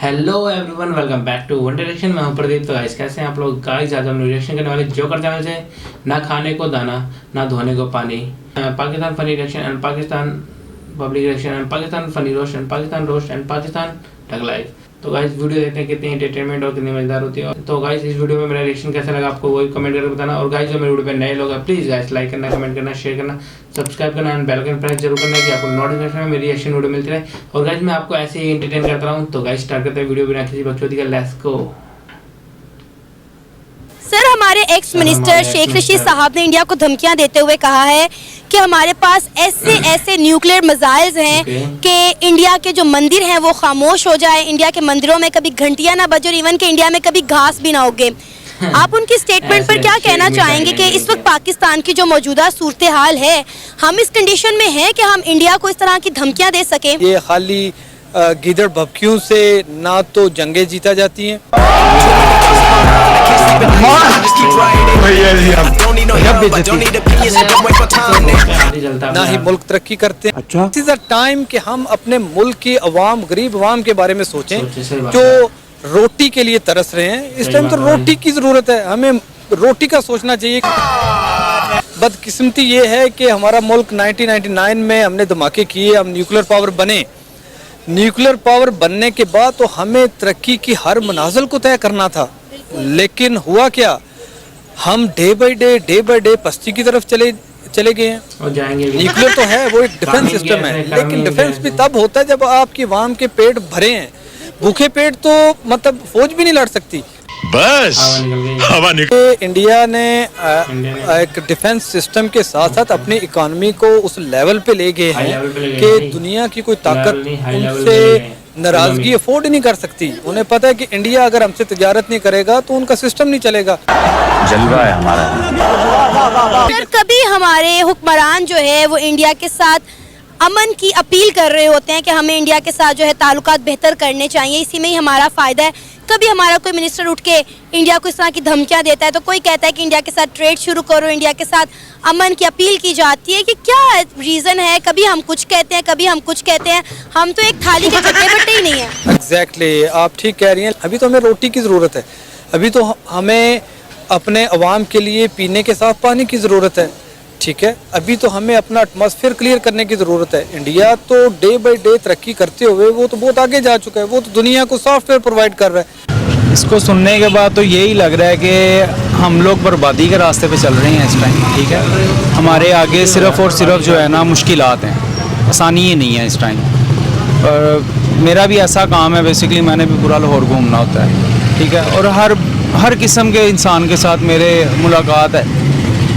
Hello everyone, welcome back to One Direction. मैं हूं प्रदीप। तो गाइस कैसे हैं आप लोग? गाइस आज हम रिएक्शन करने वाले जोकर चैनल से ना खाने को दाना ना धोने को पानी, Pakistan funny reaction and Pakistan public reaction and Pakistan funny roast and Pakistan roast and Pakistan thug life. तो गाइस वीडियो देखते हैं कितनी एंटरटेनमेंट और कितनी मजेदार होती है। तो गाइस इस वीडियो में मेरा रिएक्शन कैसा लगा आपको वही कमेंट करके बताना। और गाइस जो मेरे वीडियो पे नए लोग हैं प्लीज गाइस लाइक करना, कमेंट करना, शेयर करना, सब्सक्राइब करना एंड बेल आइकन प्रेस जरूर करना कि आपको नोटिफिकेशन में मेरी रिएक्शन वीडियो मिलती रहे। और गाइस मैं आपको ऐसे ही एंटरटेन करता रहूं। तो गाइस स्टार्ट करते हैं वीडियो बिना किसी बकचोदी का। Let's go. सर, हमारे एक्स मिनिस्टर शेख रशीद साहब ने इंडिया को धमकियां देते हुए कहा है कि हमारे पास ऐसे न्यूक्लियर मिसाइल्स हैं कि इंडिया के जो मंदिर हैं वो खामोश हो जाए, इंडिया के मंदिरों में कभी घंटियां ना बजे और इवन के इंडिया में कभी घास भी ना उगे। आप उनकी स्टेटमेंट पर क्या कहना चाहेंगे कि इस वक्त पाकिस्तान की जो मौजूदा सूरत हाल है, हम इस कंडीशन में हैं कि हम इंडिया को इस तरह की धमकियां दे सकें? ये खाली गिदड़ भभकियों से ना तो जंगें जीता जाती हैं, ना ही मुल्क तरक्की करते हैं। अच्छा, इस टाइम कि हम अपने मुल्क की अवाम, गरीब अवाम के बारे में सोचें जो रोटी के लिए तरस रहे हैं। इस टाइम तो रोटी की जरूरत है, हमें रोटी का सोचना चाहिए। बदकिस्मती ये है कि हमारा मुल्क 1999 में हमने धमाके किए, हम न्यूक्लियर पावर बने। न्यूक्लियर पावर बनने के बाद तो हमें तरक्की की हर मनाजिल को तय करना था, लेकिन हुआ क्या, हम डे बाय डे पस्ती की तरफ चले गए हैं। और जाएंगे भी। न्यूक्लियर तो है, वो एक डिफेंस सिस्टम है, लेकिन डिफेंस भी तब होता है जब आपकी अवाम के पेट भरे हैं। भूखे पेट तो मतलब फौज भी नहीं लड़ सकती। बस हवा निकल। इंडिया ने एक डिफेंस सिस्टम के साथ साथ अपनी इकोनॉमी को उस लेवल पे ले गए हैं कि दुनिया की कोई ताकत उनसे नाराजगी अफोर्ड नहीं कर सकती। उन्हें पता है कि इंडिया अगर हमसे तिजारत नहीं करेगा तो उनका सिस्टम नहीं चलेगा। जलवा है हमारा। सर, कभी हमारे हुक्मरान जो है वो इंडिया के साथ अमन की अपील कर रहे होते हैं कि हमें इंडिया के साथ जो है ताल्लुकात बेहतर करने चाहिए, इसी में ही हमारा फ़ायदा है। कभी हमारा कोई मिनिस्टर उठ के इंडिया को इस तरह की धमकियां देता है तो कोई कहता है कि इंडिया के साथ ट्रेड शुरू करो, इंडिया के साथ अमन की अपील की जाती है, कि क्या रीज़न है? कभी हम कुछ कहते हैं, कभी हम कुछ कहते हैं। हम तो एक थाली के चट्टे बट्टे ही नहीं है। एग्जैक्टली, आप ठीक कह रही हैं। अभी तो हमें रोटी की ज़रूरत है, अभी तो हमें अपने अवाम के लिए पीने के साफ पानी की ज़रूरत है, ठीक है। अभी तो हमें अपना एटमॉस्फेयर क्लियर करने की ज़रूरत है। इंडिया तो डे बाय डे तरक्की करते हुए वो तो बहुत आगे जा चुका है, वो तो दुनिया को सॉफ्टवेयर प्रोवाइड कर रहा है। इसको सुनने के बाद तो यही लग रहा है कि हम लोग बर्बादी के रास्ते पे चल रहे हैं इस टाइम, ठीक है। हमारे आगे सिर्फ़ और सिर्फ जो है ना मुश्किलात हैं, आसानी ही नहीं है इस टाइम। और मेरा भी ऐसा काम है, बेसिकली मैंने भी पूरा लाहौर घूमना होता है, ठीक है। और हर किस्म के इंसान के साथ मेरे मुलाकात है,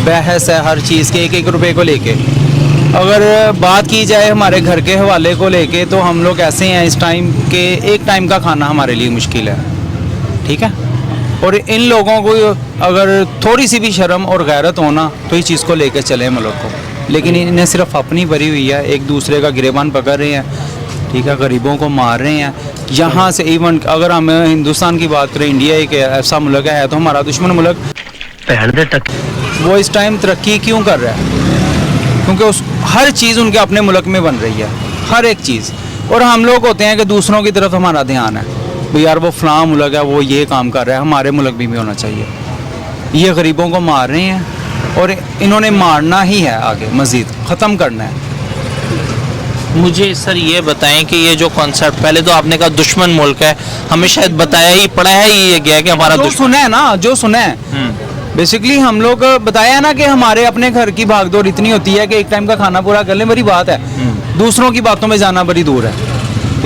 बहस है हर चीज़ के, एक रुपए को लेके। अगर बात की जाए हमारे घर के हवाले को लेके तो हम लोग ऐसे हैं इस टाइम के एक टाइम का खाना हमारे लिए मुश्किल है, ठीक है। और इन लोगों को अगर थोड़ी सी भी शर्म और गैरत होना तो इस चीज़ को लेके चले मुल्क को, लेकिन इन्हें सिर्फ अपनी भरी हुई है, एक दूसरे का गिरेबान पकड़ रहे हैं, ठीक है, गरीबों को मार रहे हैं। यहाँ से इवन अगर हम हिंदुस्तान की बात करें, इंडिया एक ऐसा मुल्क है तो हमारा दुश्मन मुल्क, वो इस टाइम तरक्की क्यों कर रहा है? क्योंकि हर चीज़ उनके अपने मुल्क में बन रही है, हर एक चीज़। और हम लोग होते हैं कि दूसरों की तरफ हमारा ध्यान है, भाई यार वो फ़लाँ मुल्क है वो ये काम कर रहा है, हमारे मुल्क भी होना चाहिए। ये गरीबों को मार रहे हैं और इन्होंने मारना ही है, आगे मज़ीद ख़त्म करना है। मुझे सर ये बताएं कि ये जो कॉन्सेप्ट, पहले तो आपने कहा दुश्मन मुल्क है, हमें शायद बताया ही पड़ा है ये गया कि हमारा जो सुना है ना, जो सुना है बेसिकली हम लोग बताया ना कि हमारे अपने घर की भागदौड़ इतनी होती है कि एक टाइम का खाना पूरा कर लें, बड़ी बात है। दूसरों की बातों में जाना बड़ी दूर है।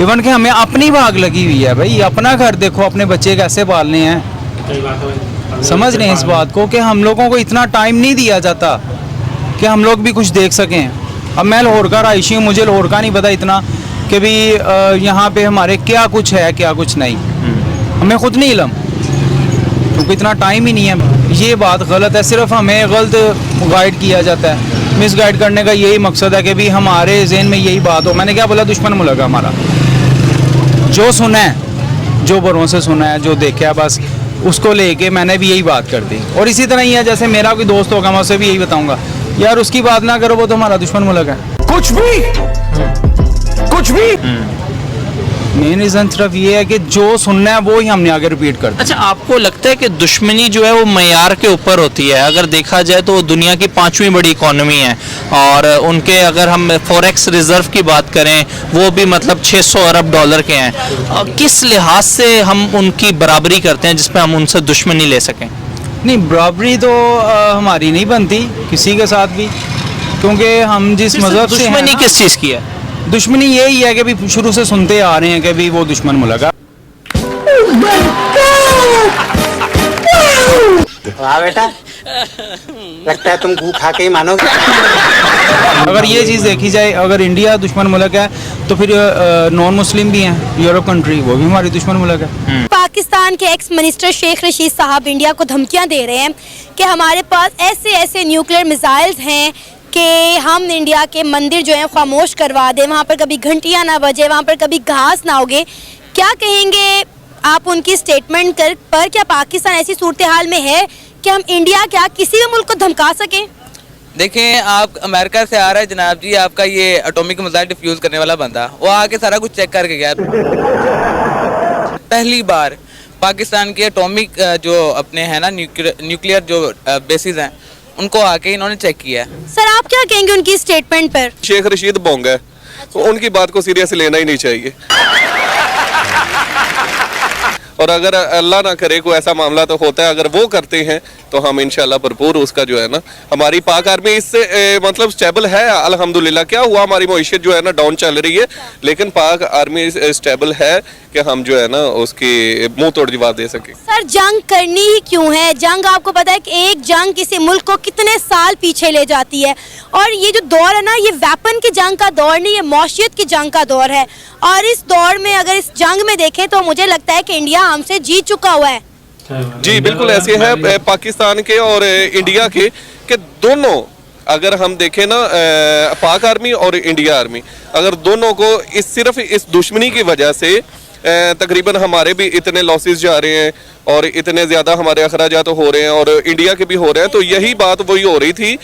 इवन कि हमें अपनी भाग लगी हुई है, भाई अपना घर देखो, अपने बच्चे कैसे पालने हैं। समझ रहे हैं इस बात को कि हम लोगों को इतना टाइम नहीं दिया जाता कि हम लोग भी कुछ देख सकें। अब मैं लाहौर का रहायशी हूँ, मुझे लाहौर का नहीं पता इतना कि भी यहाँ पे हमारे क्या कुछ है क्या कुछ नहीं, हमें खुद नहीं इल्म, क्योंकि इतना टाइम ही नहीं है। ये बात गलत है, सिर्फ हमें गलत गाइड किया जाता है। मिस गाइड करने का यही मकसद है कि भी हमारे जहन में यही बात हो। मैंने क्या बोला, दुश्मन मुल्क है हमारा। जो सुना है, जो बड़ों से सुना है, जो देखा है, बस उसको लेके मैंने भी यही बात कर दी। और इसी तरह ही है, जैसे मेरा कोई दोस्त होगा मैं उसे भी यही बताऊंगा, यार उसकी बात ना करो, वो तो हमारा दुश्मन मुल्क है। कुछ भी मेन रीज़न सिर्फ ये है कि जो सुनना है वो ही हमने आगे रिपीट कर दिया। अच्छा, आपको लगता है कि दुश्मनी जो है वो मयार के ऊपर होती है? अगर देखा जाए तो वो दुनिया की 5वीं बड़ी इकोनॉमी है और उनके अगर हम फॉरेक्स रिजर्व की बात करें वो भी मतलब 600 अरब डॉलर के हैं। किस लिहाज से हम उनकी बराबरी करते हैं जिसमें हम उनसे दुश्मनी ले सकें? नहीं, बराबरी तो हमारी नहीं बनती किसी के साथ भी, क्योंकि हम जिस मज़हब से हैं दुश्मनी ना, किस चीज़ की है? दुश्मनी यही है कि भी शुरू से सुनते आ रहे हैं कि भी वो दुश्मन मुल्क है। वाह बेटा, लगता है तुम गू खा के ही मानोगे। अगर ये चीज़ देखी जाए, अगर इंडिया दुश्मन मुल्क है तो फिर नॉन मुस्लिम भी हैं यूरोप कंट्री, वो भी हमारी दुश्मन मुल्क है। पाकिस्तान के एक्स मिनिस्टर शेख रशीद साहब इंडिया को धमकियां दे रहे हैं कि हमारे पास ऐसे ऐसे न्यूक्लियर मिसाइल्स हैं कि हम इंडिया के मंदिर जो हैं खामोश करवा दें, वहाँ पर कभी घंटियाँ ना बजे, वहाँ पर कभी घास ना उगे। क्या कहेंगे आप उनकी स्टेटमेंट पर? क्या पाकिस्तान ऐसी सूरत हाल में है कि हम इंडिया क्या किसी भी मुल्क को धमका सकें? देखें, आप अमेरिका से आ रहा है जनाब जी, आपका ये एटॉमिक मिसाइल डिफ्यूज करने वाला बंदा, वो आके सारा कुछ चेक करके गया। पहली बार पाकिस्तान के एटॉमिक जो अपने हैं ना न्यूक्लियर जो बेसिस हैं उनको आके इन्होंने चेक किया है। सर, आप क्या कहेंगे उनकी स्टेटमेंट पर? शेख रशीद बोंग है, तो उनकी बात को सीरियस लेना ही नहीं चाहिए। और अगर अल्लाह ना करे कोई ऐसा मामला तो होता है, अगर वो करते हैं तो हम इंशाल्लाह भरपूर उसका जो है ना, हमारी पाक आर्मी इससे मतलब स्टेबल है अल्हम्दुलिल्लाह। क्या हुआ, हमारी मईशत जो है ना डाउन चल रही है, लेकिन पाक आर्मी स्टेबल है कि हम जो है ना उसकी मुंह तोड़ जवाब दे सके। सर, जंग करनी ही क्यों है? जंग, आपको पता है कि एक जंग किसी मुल्क को कितने साल पीछे ले जाती है, और ये जो दौर है ना, ये वेपन की जंग का दौर नहीं, ये मौशियत की जंग का दौर है। और इस दौर में अगर इस जंग में देखें तो मुझे लगता है कि इंडिया हमसे जीत चुका हुआ है। जी बिल्कुल ऐसे है पाकिस्तान के और इंडिया के कि दोनों अगर हम देखें ना, पाक आर्मी और इंडिया आर्मी, अगर दोनों को सिर्फ इस दुश्मनी की वजह से तकरीबन हमारे भी इतने लॉसेस जा रहे हैं और इतने ज़्यादा हमारे अखराजात हो रहे हैं और इंडिया के भी हो रहे हैं, तो यही बात वही हो रही थी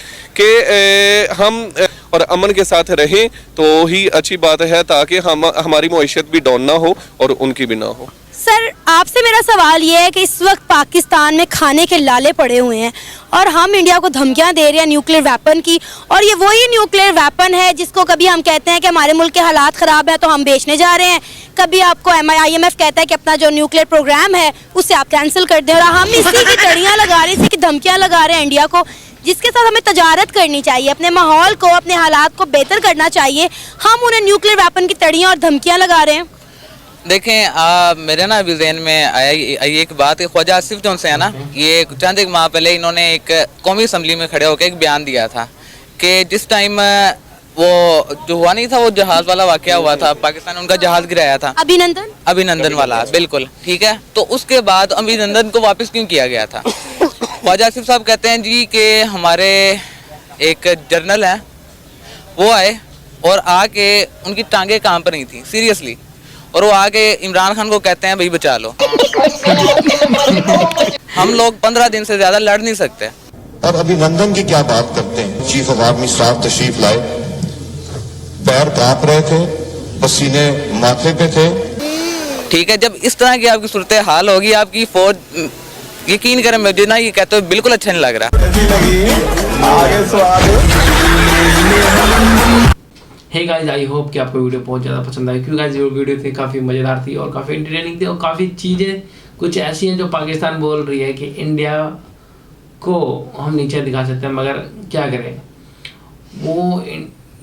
कि हम और अमन के साथ रहें तो ही अच्छी बात है, ताकि हमारी मईशत भी डाउन ना हो और उनकी भी ना हो। सर, आपसे मेरा सवाल ये है कि इस वक्त पाकिस्तान में खाने के लाले पड़े हुए हैं और हम इंडिया को धमकियां दे रहे हैं न्यूक्लियर वेपन की, और ये वही न्यूक्लियर वेपन है जिसको कभी हम कहते हैं कि हमारे मुल्क के हालात ख़राब है तो हम बेचने जा रहे हैं, कभी आपको IMF कहता है कि अपना जो न्यूक्लियर प्रोग्राम है उसे आप कैंसिल कर दें, और हम इसी की तड़ियाँ लगा रहे हैं, इसी की धमकियाँ लगा रहे हैं इंडिया को, जिसके साथ हमें तजारत करनी चाहिए, अपने माहौल को, अपने हालात को बेहतर करना चाहिए। हम उन्हें न्यूक्लियर वेपन की तड़ियाँ और धमकियाँ लगा रहे हैं। देखें, मेरे ना अभी जहन में आया एक बात, ख्वाजा आसिफ जो से है ना, ये चंद एक माह पहले इन्होंने एक कौमी असम्बली में खड़े होकर एक बयान दिया था कि जिस टाइम वो जो हुआ नहीं था, वो जहाज वाला वाकया हुआ था, पाकिस्तान ने उनका जहाज गिराया था, अभिनंदन वाला, बिल्कुल ठीक है, तो उसके बाद अभिनंदन को वापस क्यों किया गया था? ख्वाजा आसिफ साहब कहते हैं जी कि हमारे एक जर्नल हैं, वो आए और आके उनकी टांगे काम पर नहीं थी सीरियसली, और वो आके इमरान खान को कहते हैं भाई बचा लो। हम लोग 15 दिन से ज्यादा लड़ नहीं सकते। और अभिनंदन की क्या बात करते हैं, चीफ ऑफ आर्मी स्टाफ तशरीफ लाए, पैर कांप रहे थे, पसीने माथे पे थे। ठीक है, जब इस तरह की आपकी सूरत हाल होगी, आपकी फौज, यकीन करें मुझे ना ये कहते हुए बिल्कुल अच्छा नहीं लग रहा। हे गाइस, आई होप कि आपको वीडियो बहुत ज़्यादा पसंद आई, क्योंकि गाइस ये वीडियो थी काफ़ी मज़ेदार थी और काफ़ी एंटरटेनिंग थी, और काफ़ी चीज़ें कुछ ऐसी हैं जो पाकिस्तान बोल रही है कि इंडिया को हम नीचे दिखा सकते हैं, मगर क्या करें, वो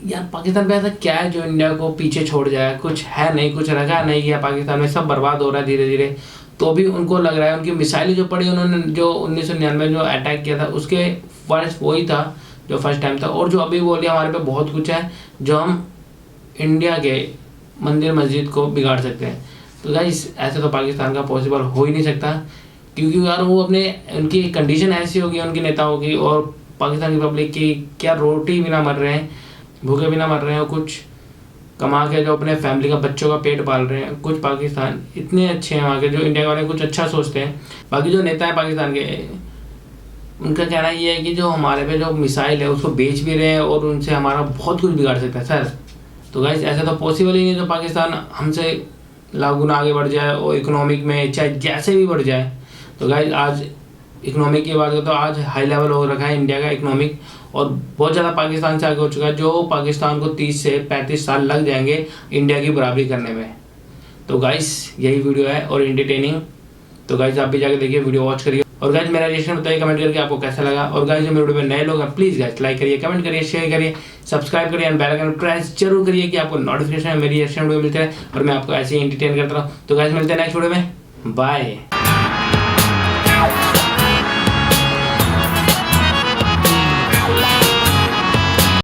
यार पाकिस्तान पे ऐसा क्या है जो इंडिया को पीछे छोड़ जाए? कुछ है नहीं, कुछ रखा नहीं गया पाकिस्तान में, सब बर्बाद हो रहा है धीरे धीरे। तो भी उनको लग रहा है, उनकी मिसाइलें जो पड़ी, उन्होंने जो 1999 जो अटैक किया था उसके फर्स्ट वही था जो फर्स्ट टाइम था, और जो अभी बोलिए हमारे पे बहुत कुछ है जो हम इंडिया के मंदिर मस्जिद को बिगाड़ सकते हैं। तो गाइस ऐसे तो पाकिस्तान का पॉसिबल हो ही नहीं सकता, क्योंकि यार वो अपने, उनकी कंडीशन ऐसी होगी उनके नेताओं की और पाकिस्तान की पब्लिक की, क्या रोटी बिना मर रहे हैं, भूखे बिना मर रहे हैं, और कुछ कमा के जो अपने फैमिली का बच्चों का पेट पाल रहे हैं। कुछ पाकिस्तान इतने अच्छे हैं वहाँ के, जो इंडिया वाले कुछ अच्छा सोचते हैं। बाकी जो नेता है पाकिस्तान के, उनका कहना ये है कि जो हमारे पे जो मिसाइल है उसको बेच भी रहे हैं और उनसे हमारा बहुत कुछ बिगाड़ सकता है सर। तो गाइस ऐसा तो पॉसिबल ही नहीं जो पाकिस्तान हमसे लाख गुना आगे बढ़ जाए और इकोनॉमिक में चाहे जैसे भी बढ़ जाए। तो गाइज आज इकोनॉमिक की बात करें तो आज हाई लेवल हो रखा है इंडिया का इकोनॉमिक, और बहुत ज़्यादा पाकिस्तान से आगे हो चुका है, जो पाकिस्तान को 30 से 35 साल लग जाएंगे इंडिया की बराबरी करने में। तो गाइस यही वीडियो है और एंटरटेनिंग। तो गाइस आप भी जाकर देखिए, वीडियो वॉच करिए, और गाइस मेरा रिएक्शन बताइए कमेंट करके आपको कैसा लगा। और गाइस जो मेरे वीडियो में नए लोग हैं प्लीज़ गाइस लाइक करिए, कमेंट करिए, शेयर करिए, सब्सक्राइब करिए एंड बेल आइकन प्रेस जरूर करिए कि आपको नोटिफिकेशन मेरी रिएक्शन वीडियो मिलते रहे और मैं आपको ऐसे ही एंटरटेन करता रहूँ। तो गाइस मिलते हैं नेक्स्ट वीडियो में, बाय।